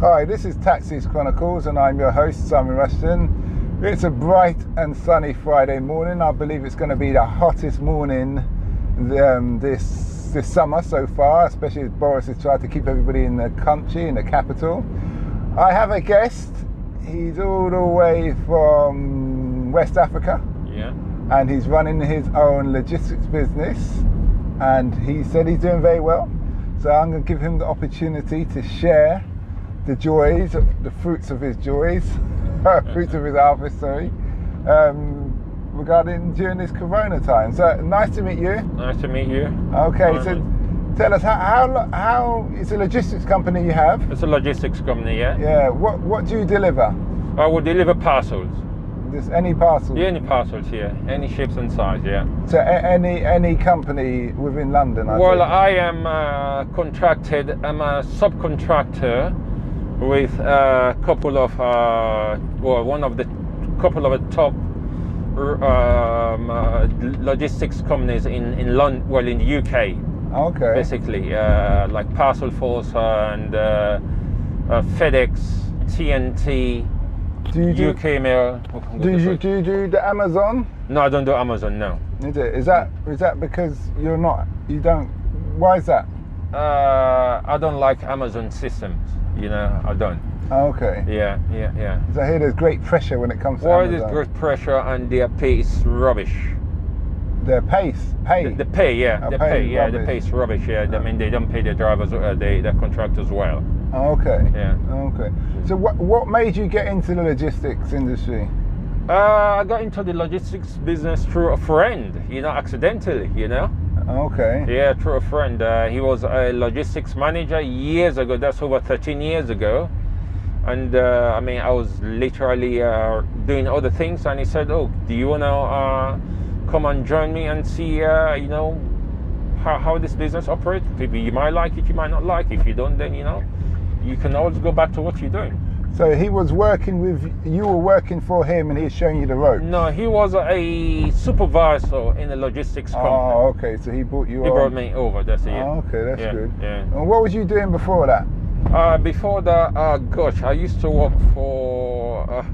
Hi, this is Taxis Chronicles and I'm your host, Simon Rushton. It's a bright and sunny Friday morning. I believe it's going to be the hottest morning this summer so far, especially as Boris has tried to keep everybody in the country, in the capital. I have a guest. He's all the way from West Africa. Yeah. And he's running his own logistics business. And he said he's doing very well. So I'm going to give him the opportunity to share the joys, the fruits of his joys, fruits of his harvest, regarding during this Corona time. So nice to meet you. Nice to meet you. Okay, so tell us how it's a logistics company you have. It's a logistics company, yeah. Yeah. What do you deliver? I will deliver parcels. Just any parcels? Yeah, any parcels here, any shapes and size, yeah. So any company within London? Well, I am contracted. I'm a subcontractor with a couple of one of the couple of the top logistics companies in London, well, in the UK. Okay. Basically, like Parcel Force and FedEx, TNT. UK Mail. Do you do the Amazon? No, I don't do Amazon. No. Is that because you don't? Why is that? I don't like Amazon systems. You know, I don't. Okay. Yeah. So I hear there's great pressure when it comes to Amazon. There's great pressure and their pay is rubbish. Their pay? The pay, yeah. The pay is rubbish. Yeah. I mean, they don't pay their drivers, their contractors well. Okay. Yeah. Okay. So what made you get into the logistics industry? I got into the logistics business through a friend, accidentally, Okay. Yeah, through a friend. He was a logistics manager years ago. That's over 13 years ago. And I was literally doing other things. And he said, "Oh, do you want to come and join me and see, how this business operates? Maybe you might like it, you might not like it. If you don't, then, you can always go back to what you're doing." So he was working you were working for him and he's showing you the ropes? No, he was a supervisor in a logistics company. Oh, okay, so he brought you on. He brought me over, that's it. Oh, okay, that's good. Yeah. And what was you doing before that? Before that, I used to work for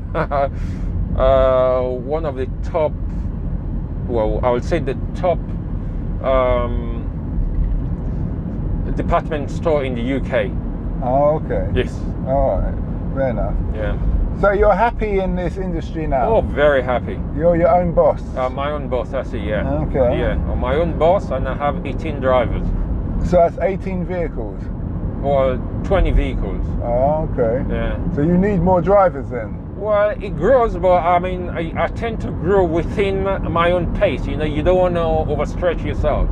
one of the top, I would say the top department store in the UK. Oh, okay. Yes. All right. Fair enough. Yeah. So you're happy in this industry now? Oh, very happy. You're your own boss? My own boss, that's it, yeah. Okay. Yeah, I'm my own boss and I have 18 drivers. So that's 18 vehicles? Or 20 vehicles. Oh, okay. Yeah. So you need more drivers then? Well, it grows, but I tend to grow within my own pace. You don't want to overstretch yourself.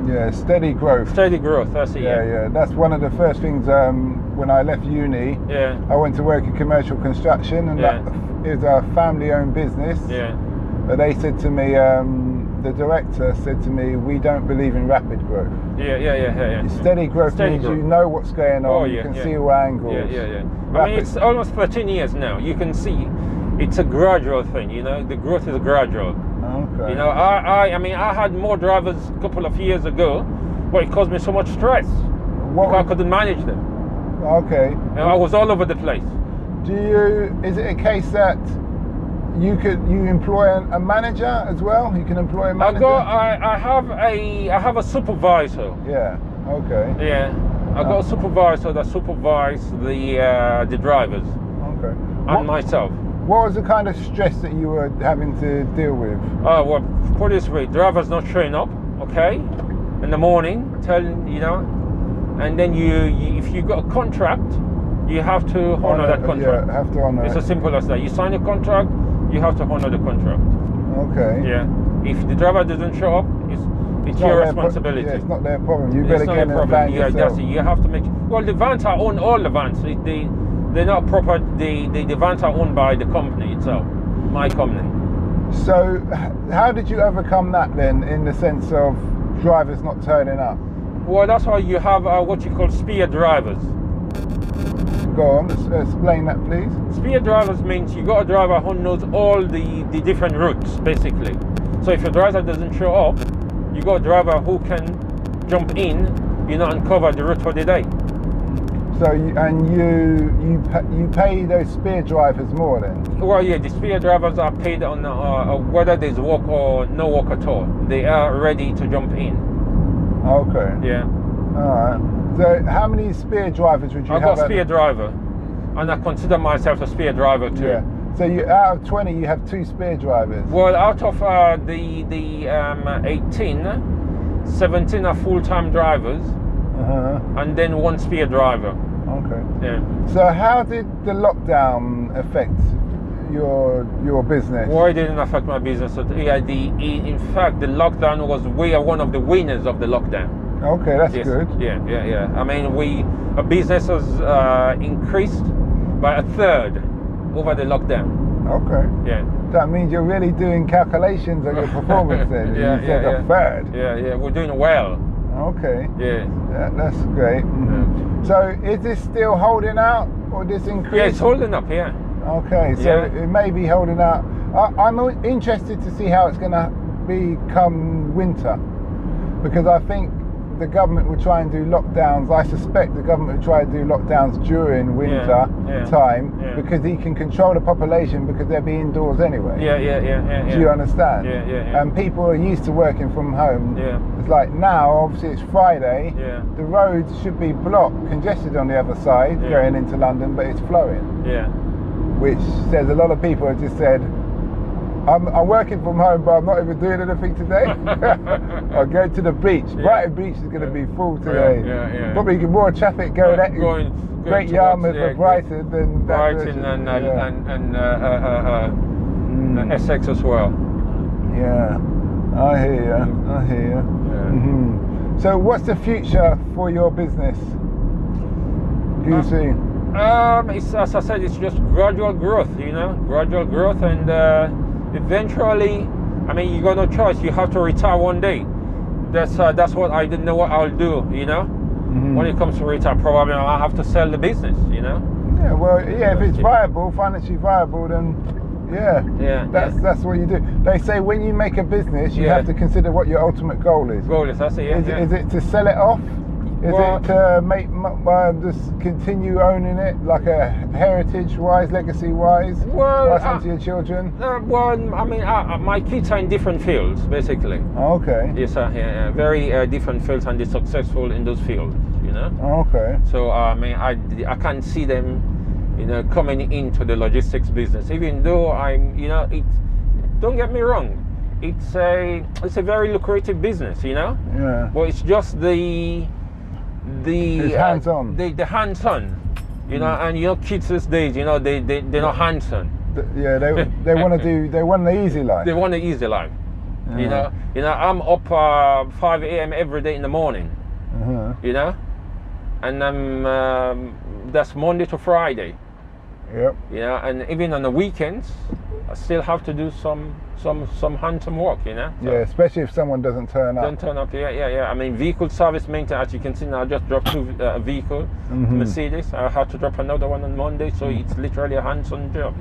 Yeah, steady growth. Steady growth, that's it. Yeah. That's one of the first things when I left uni. Yeah. I went to work in commercial construction, and that is a family-owned business. Yeah. But they said to me, the director said to me, "We don't believe in rapid growth." Yeah. Steady growth means you know what's going on. You can see all angles. Yeah. It's almost 13 years now. You can see it's a gradual thing. The growth is gradual. Okay. I had more drivers a couple of years ago, but it caused me so much stress because I couldn't manage them. Okay. I was all over the place. Is it a case that you employ a manager as well? You can employ a manager? I have a supervisor. Yeah. Okay. Yeah. I got a supervisor that supervises the drivers. Okay. And myself. What was the kind of stress that you were having to deal with? Well, put it this way, drivers not showing up, okay, in the morning, and then if you got a contract, you have to honor that contract. Yeah, have to honor it. It's as simple as that. You sign a contract, you have to honor the contract. Okay. Yeah. If the driver doesn't show up, it's your responsibility. It's not their problem. You better get in the van yourself. That's it. You have to make. Well, the vans are owned. All the vans. They're not proper. The vans are owned by the company itself. My company. So, how did you overcome that then, in the sense of drivers not turning up? Well, that's why you have what you call spear drivers. Go on, explain that, please. Spear drivers means you got a driver who knows all the different routes, basically. So if your driver doesn't show up, you got a driver who can jump in, and cover the route for the day. So you pay those spear drivers more then? Well, yeah, the spear drivers are paid on whether there's work or no work at all. They are ready to jump in. Okay. Yeah. All right. So how many spear drivers would you have? I've got spear driver, and I consider myself a spear driver too. Yeah. So out of 20, you have 2 spear drivers. Well, out of the 18, 17 are full-time drivers, and then 1 spear driver. Okay. Yeah. So how did the lockdown affect your business? Well, it didn't affect my business. In fact, the lockdown was one of the winners of the lockdown. Okay, that's good. Yeah. I mean, our business has increased by 1/3 over the lockdown. Okay. Yeah. That means you're really doing calculations on your performance then. You said 1/3. Yeah. We're doing well. Okay. Yeah. That's great. Yeah. So is this still holding out, or this increase? Yeah, it's holding up. Yeah. Okay, so it may be holding out. I'm interested to see how it's going to become winter, because I think the government will try and do lockdowns. I suspect the government will try and do lockdowns during winter time because he can control the population because they'll be indoors anyway. Yeah. Do you understand? Yeah. And people are used to working from home. Yeah. It's like now, obviously it's Friday. Yeah. The roads should be blocked, congested on the other side going into London, but it's flowing. Yeah. Which says a lot of people have just said, I'm working from home, but I'm not even doing anything today. I'll go to the beach. Brighton Beach is going to be full today. Yeah. Probably more traffic going Great Yarmouth for Brighton than Brighton and Essex as well. Yeah, I hear you. Yeah. Mm-hmm. So what's the future for your business? Do you see? It's, as I said, it's just gradual growth, gradual growth, and eventually, I mean, you got no choice. You have to retire one day. That's what I didn't know what I'll do, Mm-hmm. When it comes to retire, probably I'll have to sell the business, Yeah, well, if it's viable, financially viable, then that's what you do. They say when you make a business, you have to consider what your ultimate goal is. That's it. Is it to sell it off? Is it to make just continue owning it, like a heritage-wise, legacy-wise, pass on to your children? I mean, my kids are in different fields, basically. Okay. Yes, very different fields, and they're successful in those fields. Okay. So I mean, I can't see them, coming into the logistics business, even though don't get me wrong, it's a very lucrative business, Yeah. But it's just the hands-on. The hands-on, and kids these days, they're not hands-on. They want the easy life. They want the easy life. I'm up 5 a.m. every day in the morning. And that's Monday to Friday. Yep. And even on the weekends, I still have to do some hands-on work, So especially if someone doesn't turn up. Don't turn up, I mean, vehicle service maintenance, as you can see now, I just dropped 2 vehicle, Mercedes. I had to drop another one on Monday, so it's literally a hands-on job,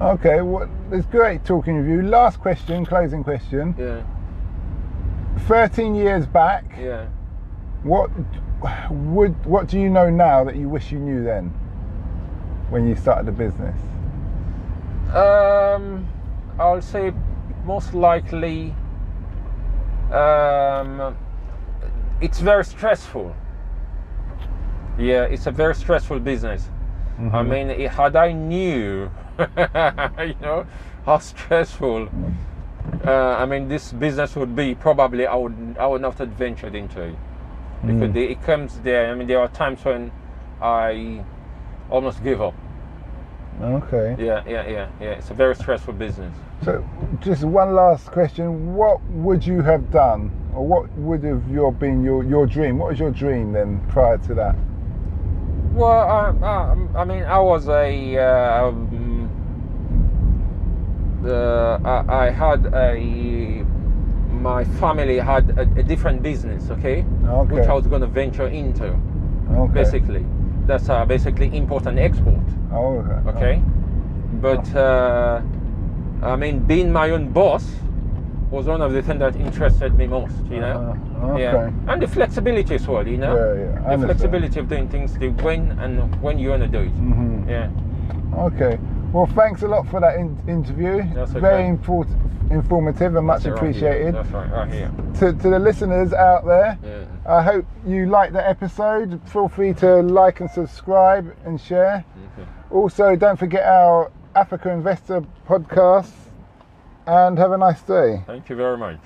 Okay, well, it's great talking with you. Last question, closing question. Yeah. 13 years back. Yeah. What do you know now that you wish you knew then, when you started the business? I'll say most likely it's very stressful. Yeah, it's a very stressful business. I mean, had I knew, how stressful, I mean, this business would be, probably I would not have ventured into it. Because it comes there. I mean, there are times when I almost give up. Okay. Yeah. It's a very stressful business. So, just one last question: what would you have done, or what would have been your dream? What was your dream then, prior to that? Well, I mean, I was my family had a different business, which I was going to venture into. Basically, that's basically import and export. Okay. But I mean, being my own boss, was one of the things that interested me most, you know. Okay. Yeah, and the flexibility as well, you know. Yeah. The flexibility of doing things, the when you want to do it. Mm-hmm. Yeah. Okay. Well, thanks a lot for that interview. That's okay. Very informative and much appreciated. That's right here. To the listeners out there, Yeah. I hope you liked the episode. Feel free to like and subscribe and share. Okay. Also, don't forget our Africa Investor podcast, and have a nice day. Thank you very much.